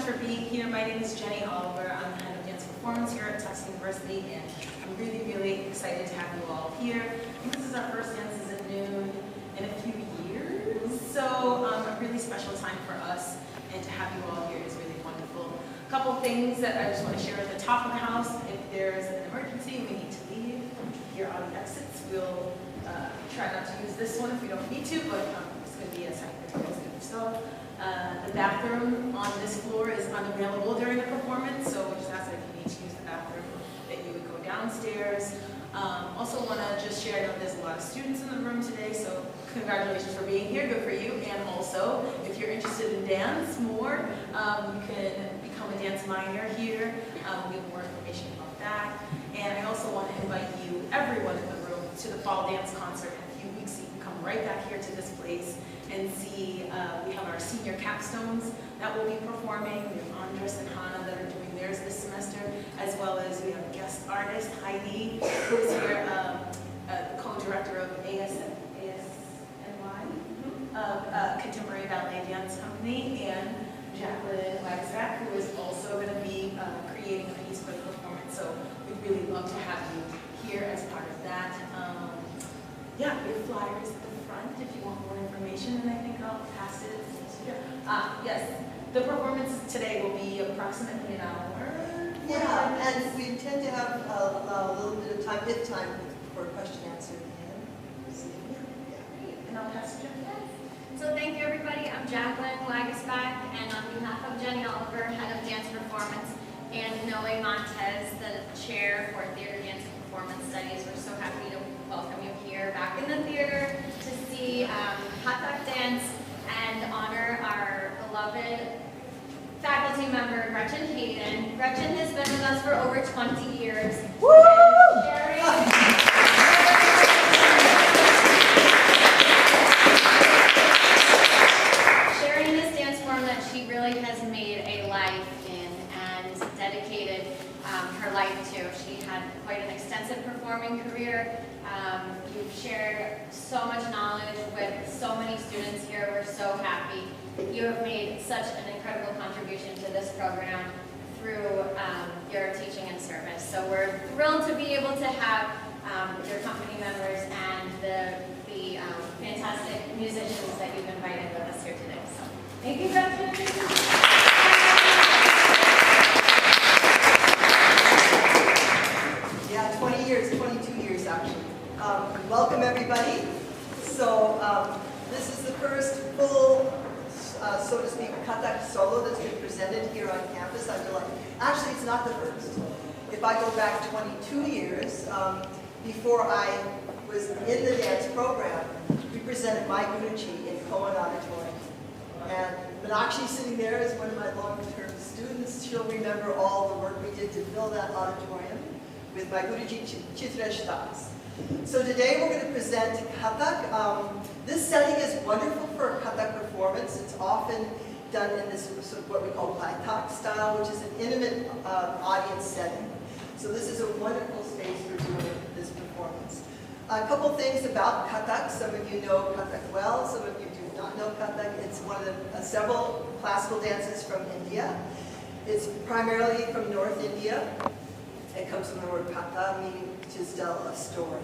for being here. My name is Jenny Oliver. I'm the head of dance performance here at Tufts University, and I'm really, really excited to have you all here. I think this is our first Dances at Noon in a few years, so a really special time for us, and to have you all here is really wonderful. A couple things that I just want to share at the top of the house. If there's an emergency and we need to leave, here are the exits. We'll try not to use this one if we don't need to, but it's going to be a second. So the bathroom on this floor is unavailable during the performance, so we just ask that if you need to use the bathroom, that you would go downstairs. Also want to just share, I know there's a lot of students in the room today, so congratulations for being here, good for you. And also, if you're interested in dance more, you can become a dance minor here. We'll give more information about that. And I also want to invite you, everyone in the room, to the fall dance concert in a few weeks, so you can come right back here to this place and see, we have our senior capstones that will be performing. We have Andres and Hannah that are doing theirs this semester, as well as we have a guest artist, Hayden, who's here, the co-director of ASNY, Contemporary Ballet Dance Company, and Jacqueline Wagstaff, who is also going to be creating a piece for the performance. So we'd really love to have you here as part of that. Yeah, we have flyers at the front if you want more information, and I think I'll pass it here. Yes, the performance today will be approximately an hour. Yeah, and we intend to have a little bit of time, if time, for a question and answer at the end. Yeah. And I'll pass it to you. So thank you, everybody. I'm Jacqueline Wagasback, and on behalf of Jenny Oliver, head of dance performance, and Noe Montez, the chair for theater dance and performance studies, we're so happy to welcome you here back in the theater to see Kathak dance and honor our beloved faculty member, Gretchen Hayden. Gretchen has been with us for over 20 years. Woo! Sharing this dance form that she really has made a life in and dedicated her life to. She had quite an extensive performing career. You've shared so much knowledge with so many students here. We're so happy. You have made such an incredible contribution to this program through your teaching and service. So we're thrilled to be able to have your company members and the fantastic musicians that you've invited with us here today. So thank you, Gretchen. Yeah, 20 years, 22 years actually. Welcome everybody. So this is the first full, so to speak, Kathak solo that's been presented here on campus. I'm delighted. Actually, it's not the first. If I go back 22 years, before I was in the dance program, we presented my Banerjee in Cohen Auditorium. And Meenakshi sitting there is one of my long-term students. She'll remember all the work we did to fill that auditorium with my Banerjee Chitra. So today we're going to present Kathak. This setting is wonderful for a Kathak performance. It's often done in this sort of what we call Kathak style, which is an intimate audience setting. So this is a wonderful space for doing this performance. A couple things about Kathak. Some of you know Kathak well, some of you do not know Kathak. It's one of the several classical dances from India. It's primarily from North India. It comes from the word katha, meaning to tell a story.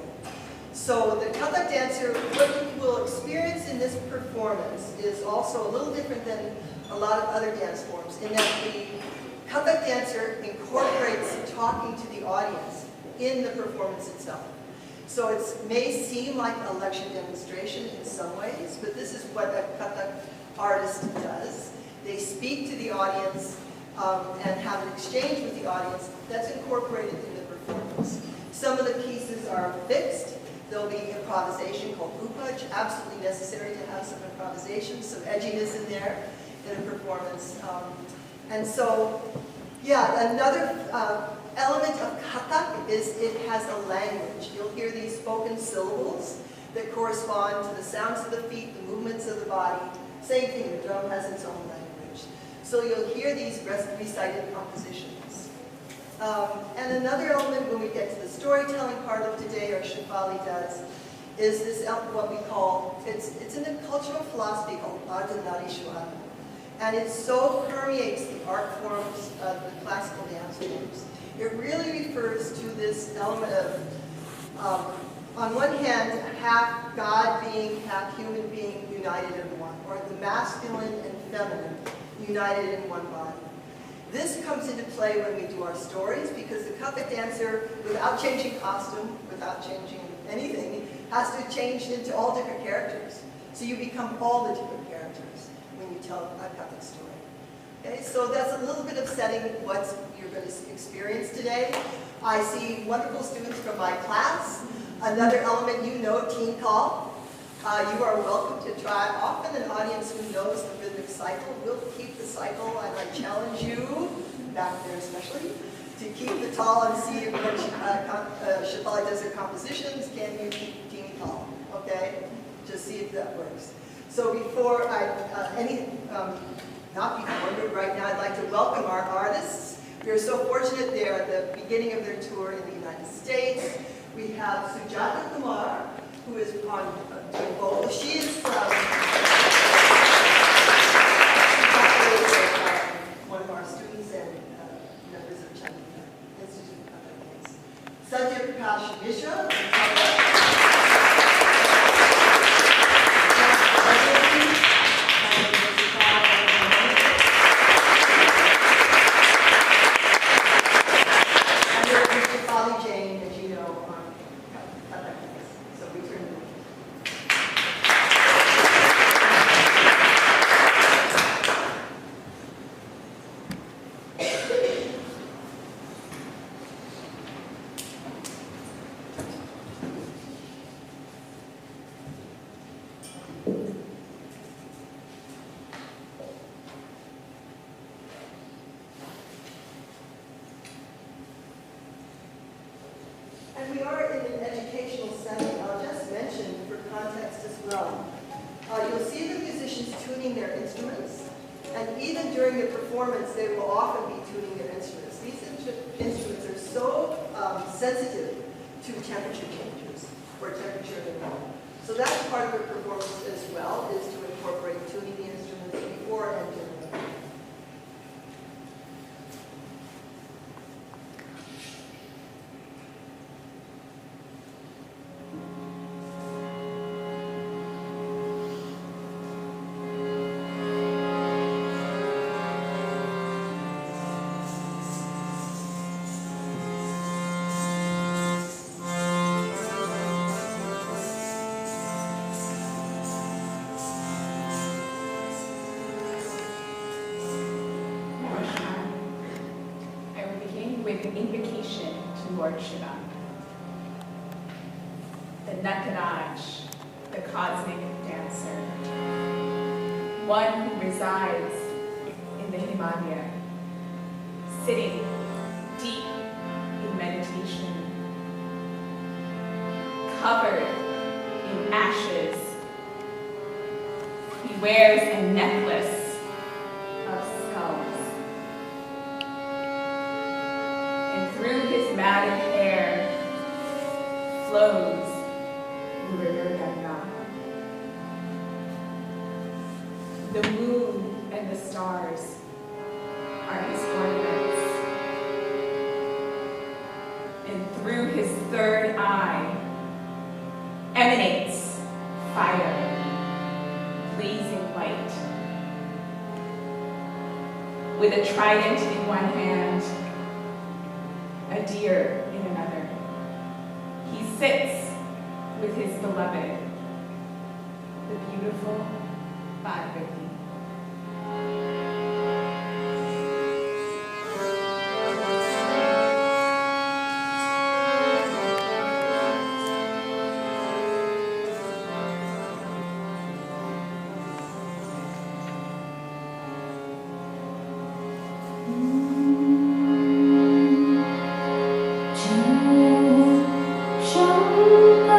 So the Kathak dancer, what you will experience in this performance is also a little different than a lot of other dance forms, in that the Kathak dancer incorporates talking to the audience in the performance itself. So it may seem like a lecture demonstration in some ways, but this is what a Kathak artist does. They speak to the audience and have an exchange with the audience that's incorporated in the performance. Some of the pieces are fixed. There'll be improvisation called upaj, absolutely necessary to have some improvisation, some edginess in there in a performance. And so, yeah, another element of Kathak is it has a language. You'll hear these spoken syllables that correspond to the sounds of the feet, the movements of the body. Same thing, the drum has its own language. So you'll hear these recited compositions. And another element when we get to the storytelling part of today, or Shefali does, is this what we call, it's in a cultural philosophy called Ardhanarishwara. and it so permeates the art forms of the classical dance forms. It really refers to this element of, on one hand, half God being, half human being united in one, or the masculine and feminine united in one body. This comes into play when we do our stories, because the Kathak dancer, without changing costume, without changing anything, has to change into all different characters. So you become all the different characters when you tell a Kathak story. Okay, so that's a little bit of setting what you're going to experience today. I see wonderful students from my class. Another element you know, teen call. You are welcome to try. Often an audience who knows the rhythmic cycle will keep the cycle, and I challenge you, back there especially, to keep the tall and see if when Shefali does her compositions, can you keep teen call, okay? Just see if that works. So before not before, but right now I'd like to welcome our artists. We are so fortunate they're at the beginning of their tour in the United States. We have Sujata Kumar, who is on doing vocals. She is from one of our students and members of Jayanta Institute of Satyaprakash Mishra. Jain, as you know, on Kathak. So we turn to And we are in an educational setting. I'll just mention for context as well. You'll see the musicians tuning their instruments, and even during the performance, they will often be tuning their instruments. These instruments are so sensitive to temperature changes or temperature in the room. So that's part of the performance as well, is to incorporate tuning the instruments before entering the room. With an invocation to Lord Shiva, the Nakaraj, the cosmic dancer, one who resides in the Himalaya, sitting deep in meditation, covered in ashes. He wears a necklace of skulls. Through his matted hair flows the river Ganga. The moon and the stars are his ornaments. And through his third eye emanates fire, blazing white. With a trident in one hand, a deer in another, he sits with his beloved, the beautiful Banerjee. Shankara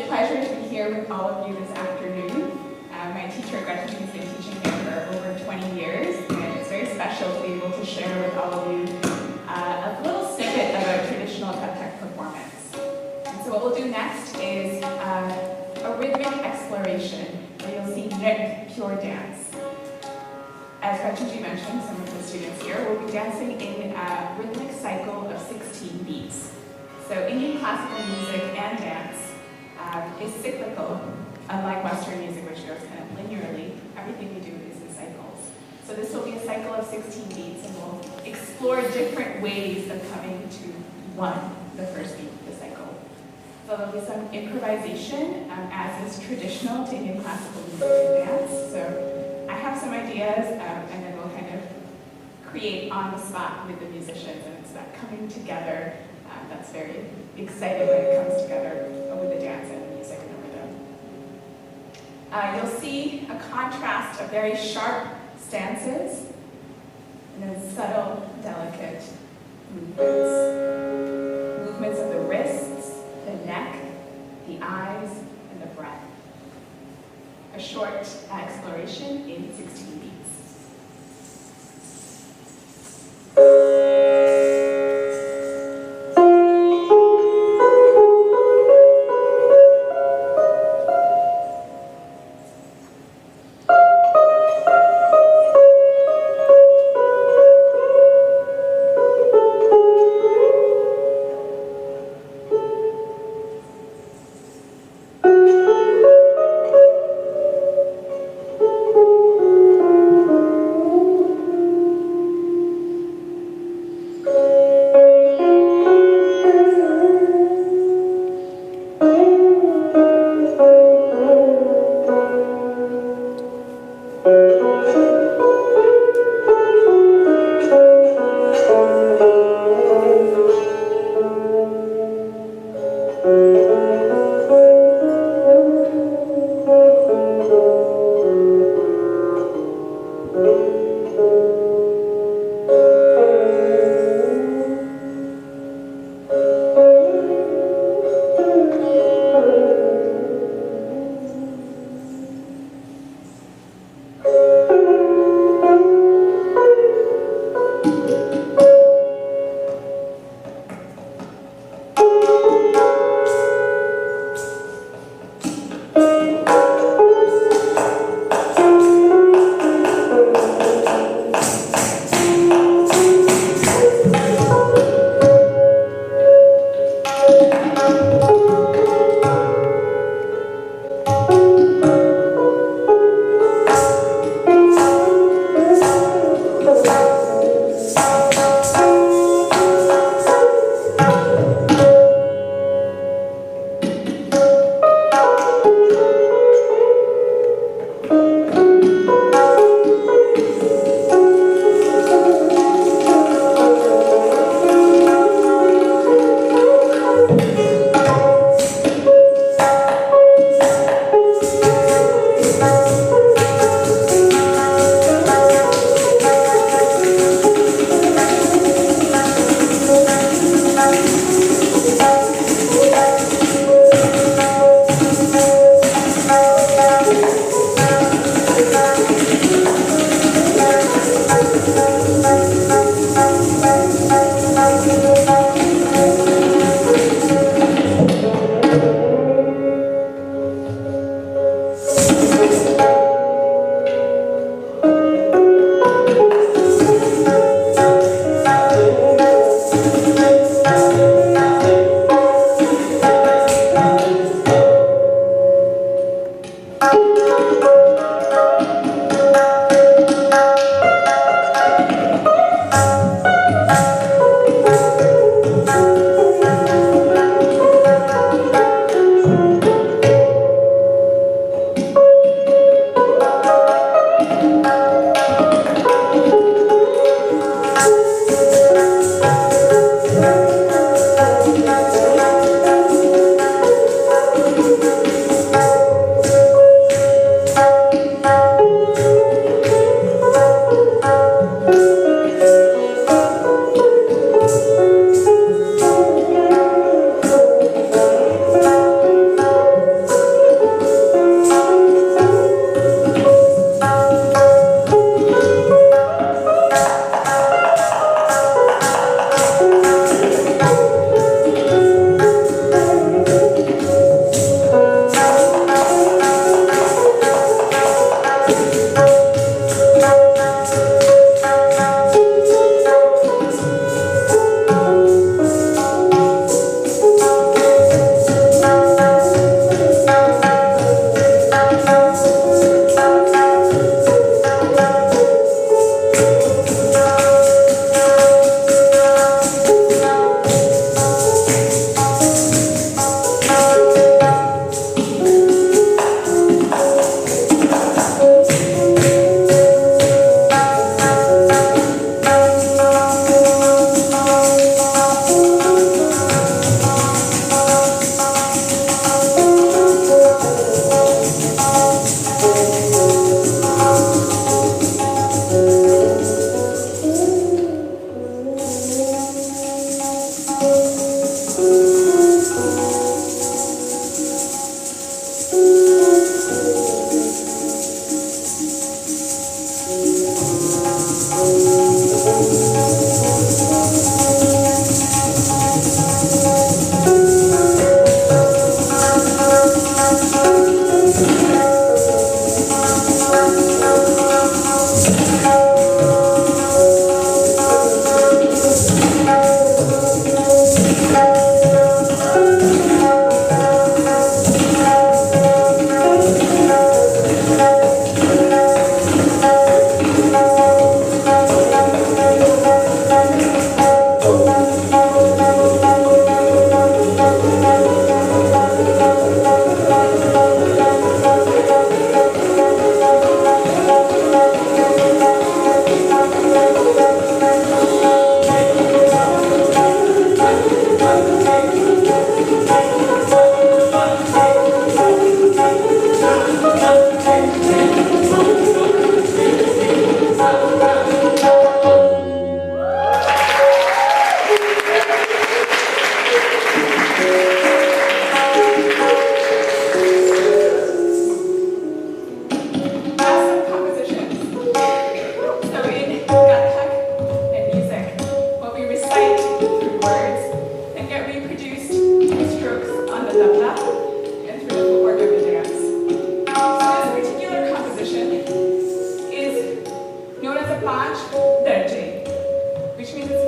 Pleasure to be here with all of you this afternoon. My teacher, Gretchen, has been teaching here for over 20 years, and it's very special to be able to share with all of you a little snippet of a traditional Kathak performance. And so what we'll do next is a rhythmic exploration, where you'll see Nrit, pure dance. As Banerjee mentioned, some of the students here will be dancing in a rhythmic cycle of 16 beats. So Indian classical music and dance is cyclical, unlike Western music, which goes kind of linearly. Everything we do is in cycles. So this will be a cycle of 16 beats, and we'll explore different ways of coming to one, the first beat of the cycle. So there'll be some improvisation, as is traditional to Indian classical music and dance. So I have some ideas, and then we'll kind of create on the spot with the musicians, and it's that coming together that's very exciting when it comes together with the dance and the music and the rhythm. You'll see a contrast of very sharp stances and then subtle, delicate movements. Movements of the wrists, the neck, the eyes, and the breath. A short exploration in 16 beats.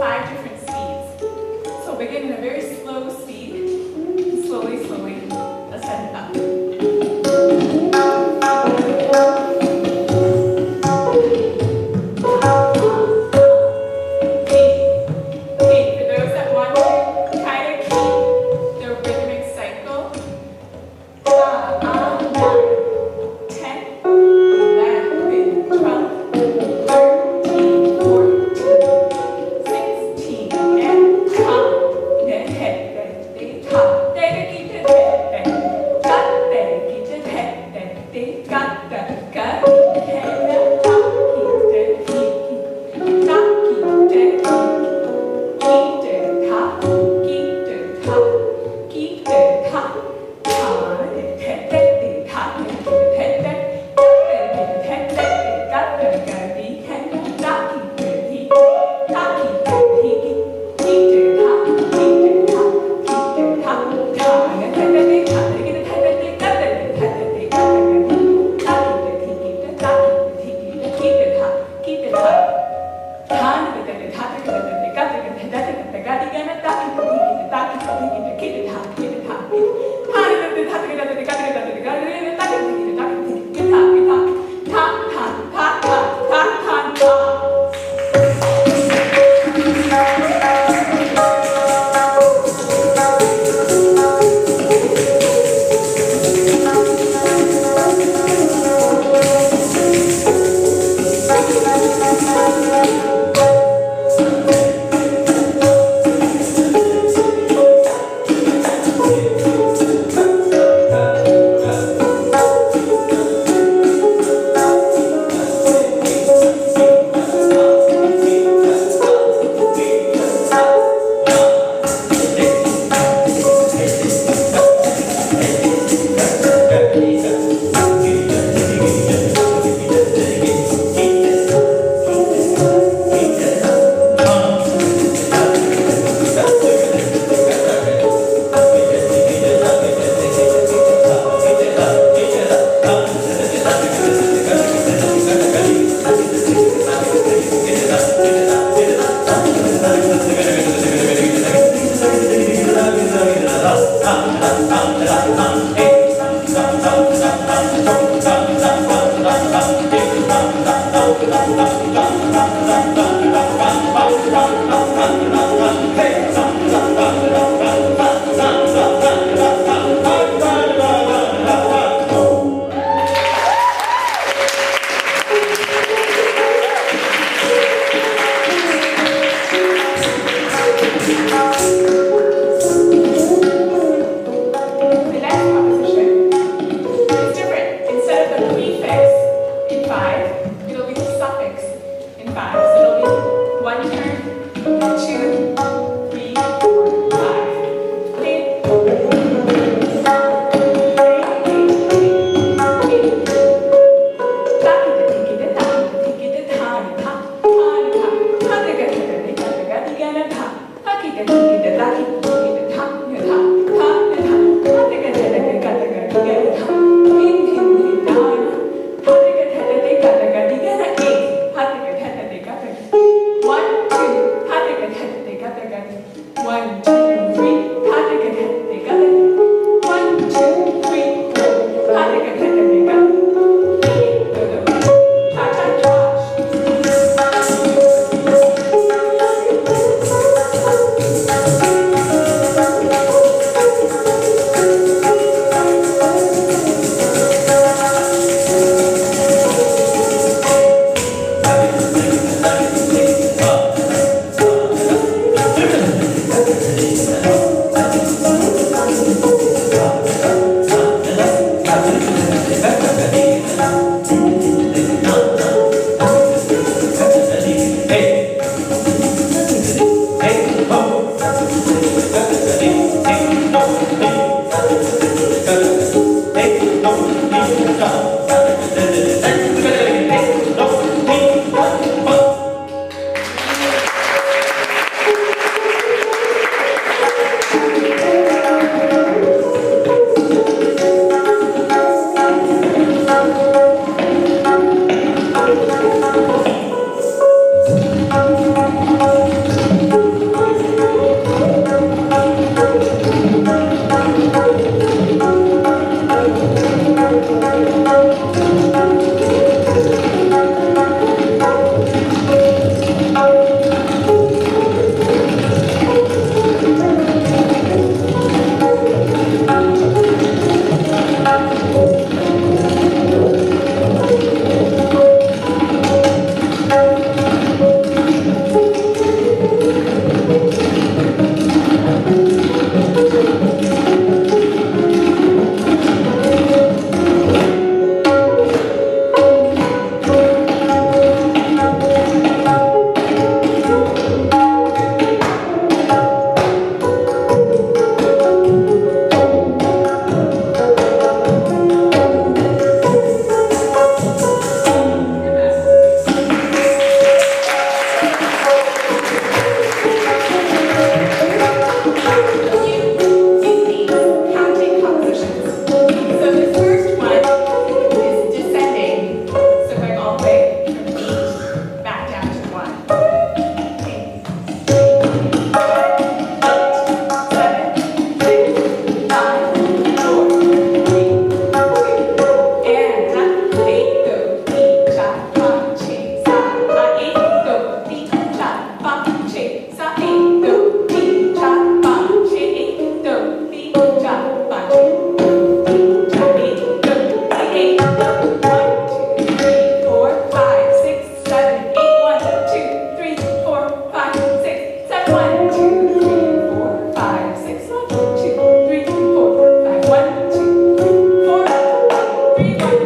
5 different speeds. So begin in a very slow speed, slowly, ascend up. 1, 2, 3, 4, 5, 6, 1, 2, 3, 4, 5, 1, 2, 3, 4, 3, 1, 1.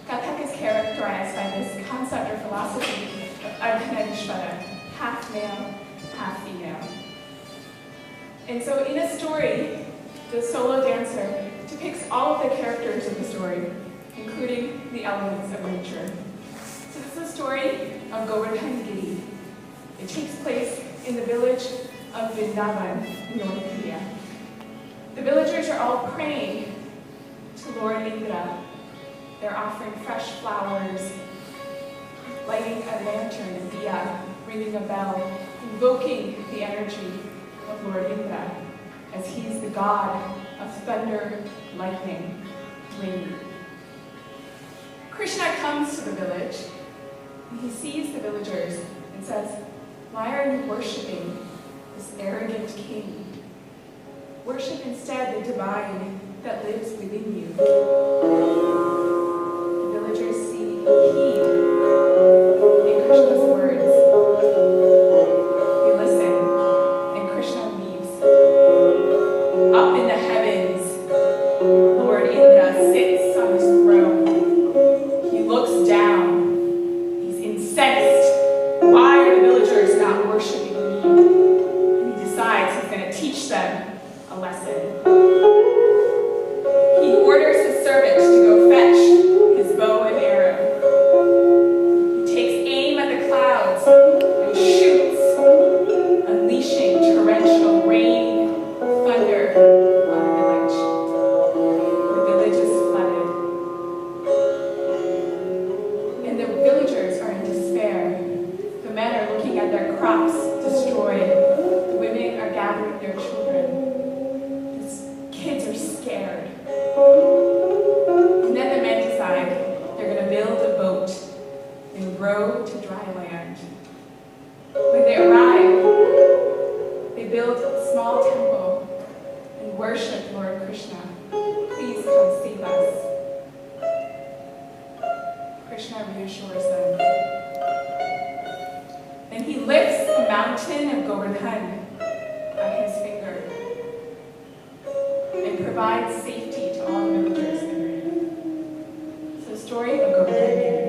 Kathak is characterized by this concept or philosophy of Ardhanarishvara, half male, half female. And so in a story, the solo dancer depicts all of the characters of the story, including the elements of nature. So this is a story of Govardhan Giri. It takes place in the village of Vrindavan in North India. The villagers are all praying to Lord Indra. They're offering fresh flowers, lighting a lantern, a diya, ringing a bell, invoking the energy of Lord Indra, as he's the god of thunder, lightning, rain. Krishna comes to the village, and he sees the villagers and says, "Why are you worshiping this arrogant king? Worship instead the divine that lives within you." The villagers heed in Krishna's words. They listen, and Krishna leaves. Up in the heavens, Lord Indra sits on his throne. He looks down. He's incensed. Why are the villagers not worshiping me? And he decides he's going to teach them a lesson. He orders his servant to go fetch his bow and arrow. He takes aim at the clouds and shoots, unleashing torrential rain, thunder on the village. The village is flooded. And the villagers are in despair. The men are looking at their crops destroyed. The women are gathering their children. Kids are scared. And then the men decide they're going to build a boat and row to dry land. When they arrive, they build a small temple and worship Lord Krishna. "Please come save us." Krishna reassures them. Then he lifts the mountain mountain of Govardhan at his finger and provides safety to all the villagers in the region. So the story of Govardhan.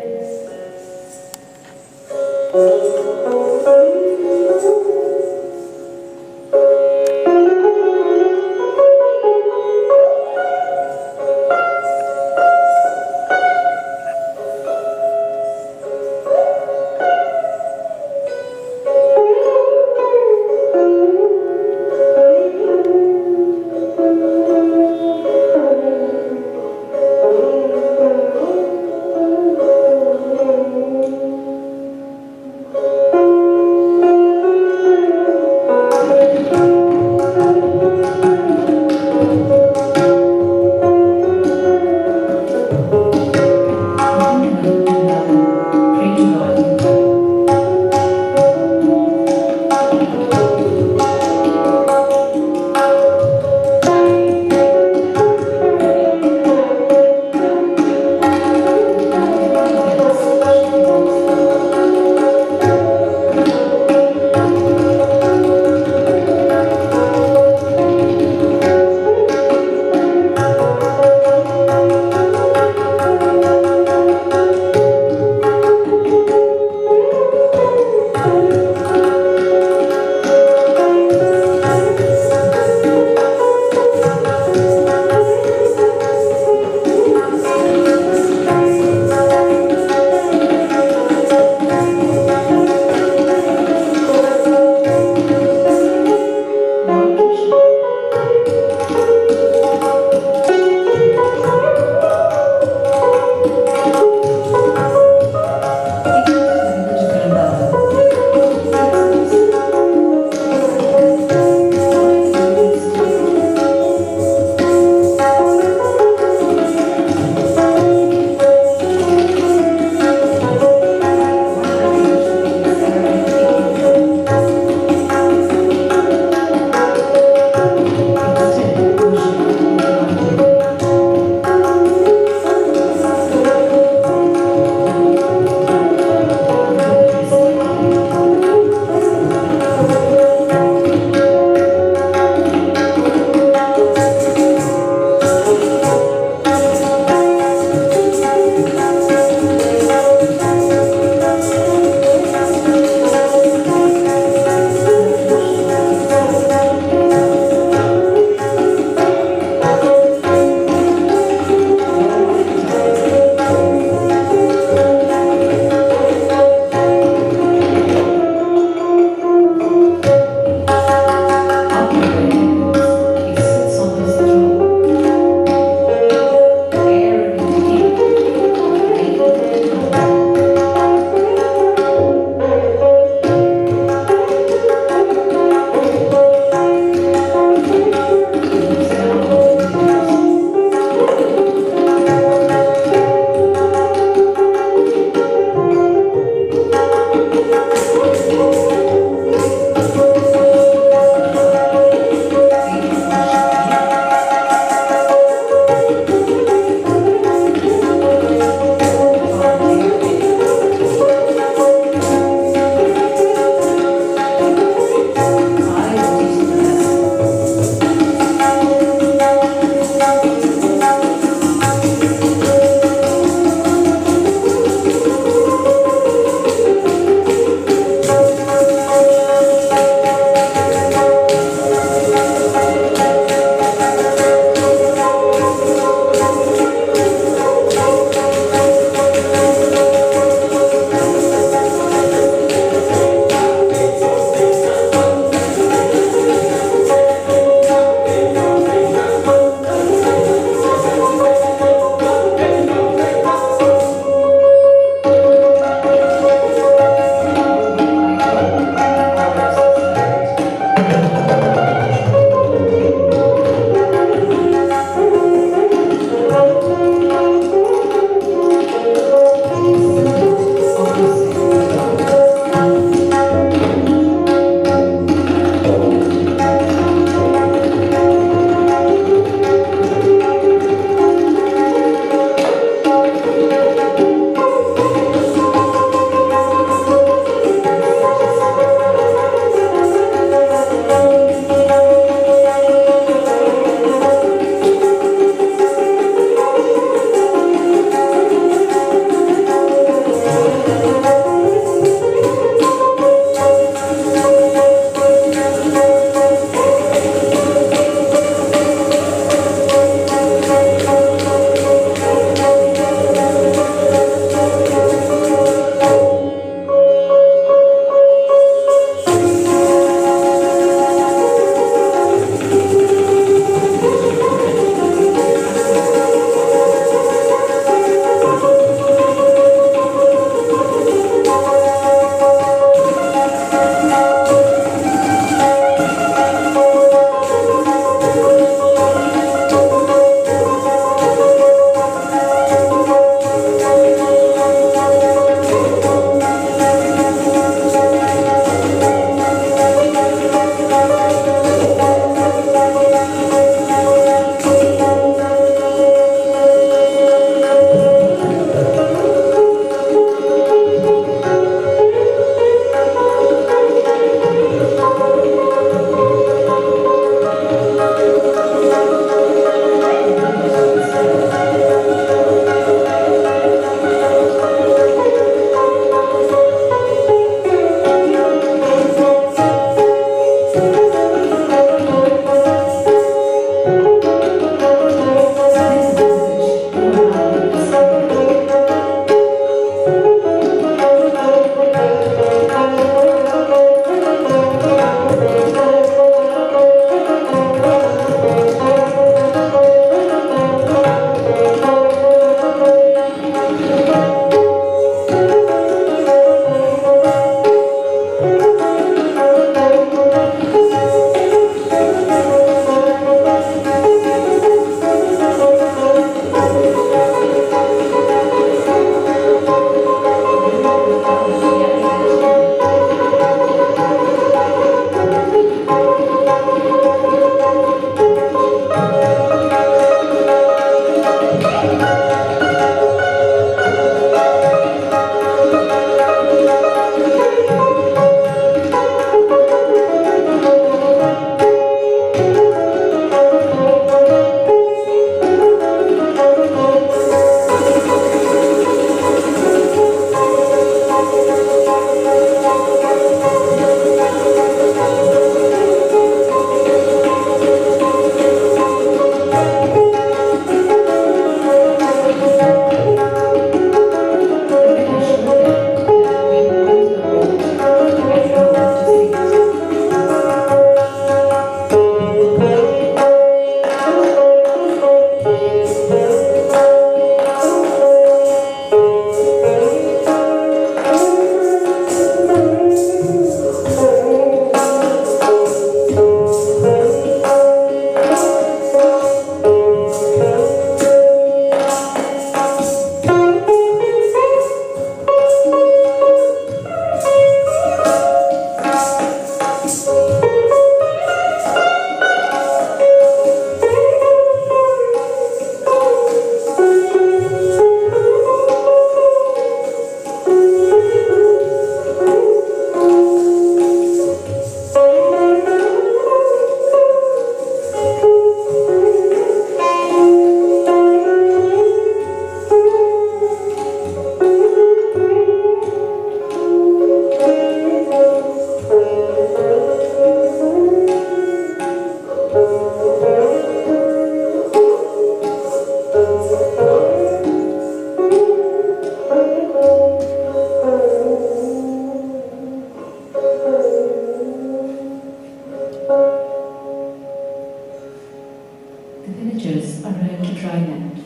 dry land,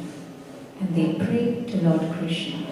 and they prayed to Lord Krishna.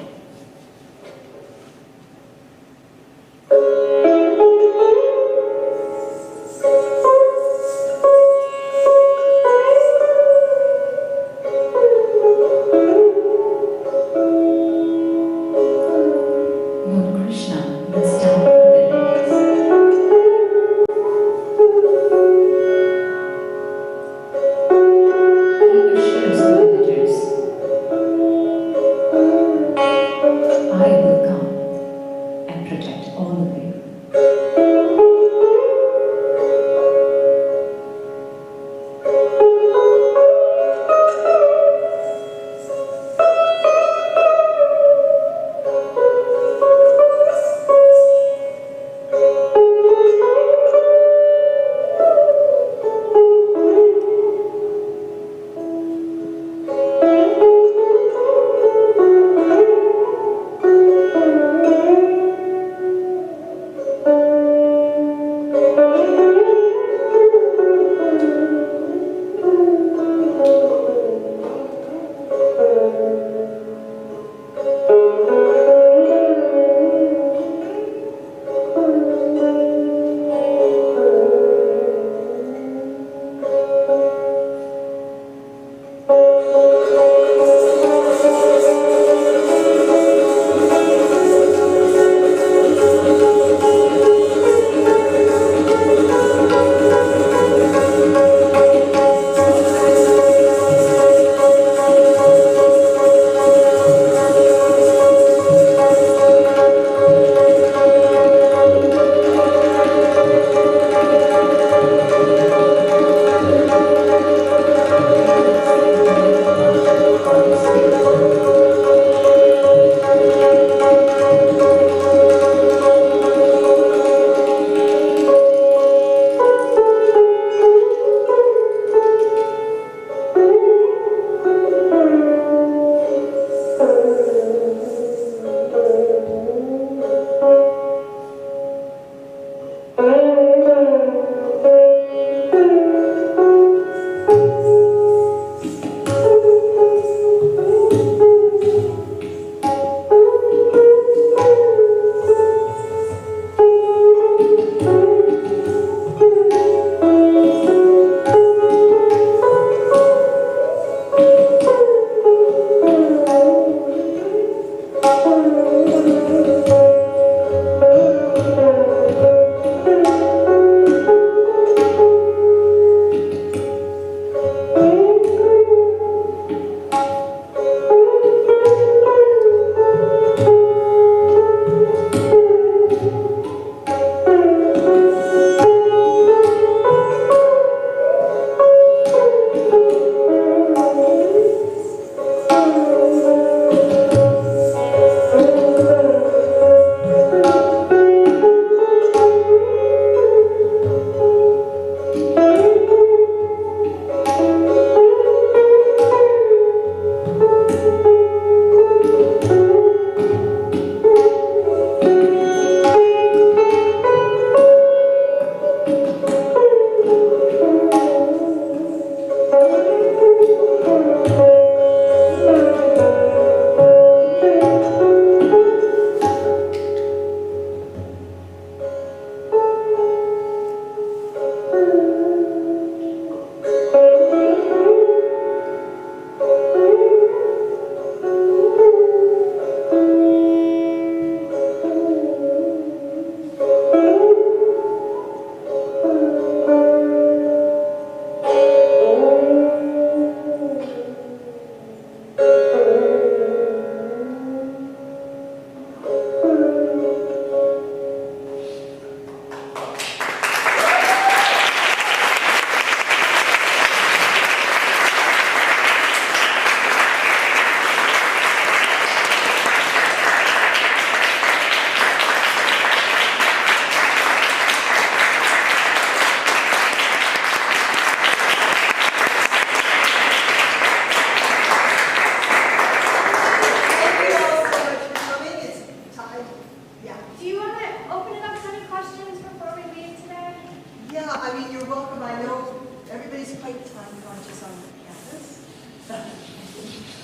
I mean, you're welcome. I know everybody's quite time conscious on campus.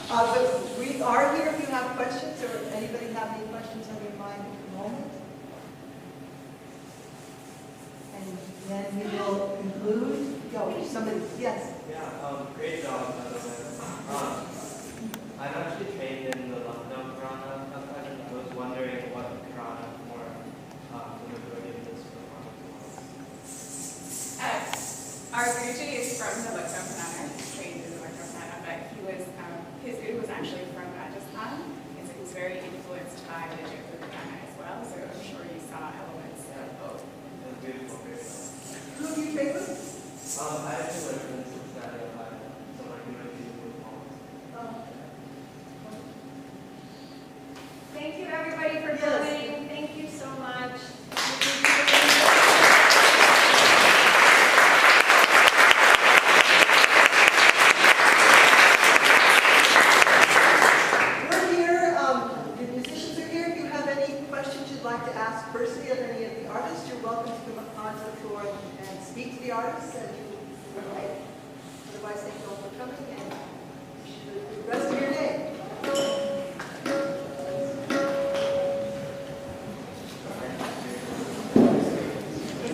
But we are here if you have questions, or anybody have any questions on your mind at the moment? And then we will conclude. Go, somebody, yes. Yeah, great job, by the way. I'm actually trained in the Lucknow Purana, and I was wondering what Purana for the majority of this performance was. Our Banerjee is from the Lucknow Purana. He's trained in the Lucknow Purana, but he was his guru was actually from Rajasthan, and so he was very influenced by the Jain Purana as well. So I'm sure you saw elements of both. It was beautiful, great job. Who have you trained with? I actually learned from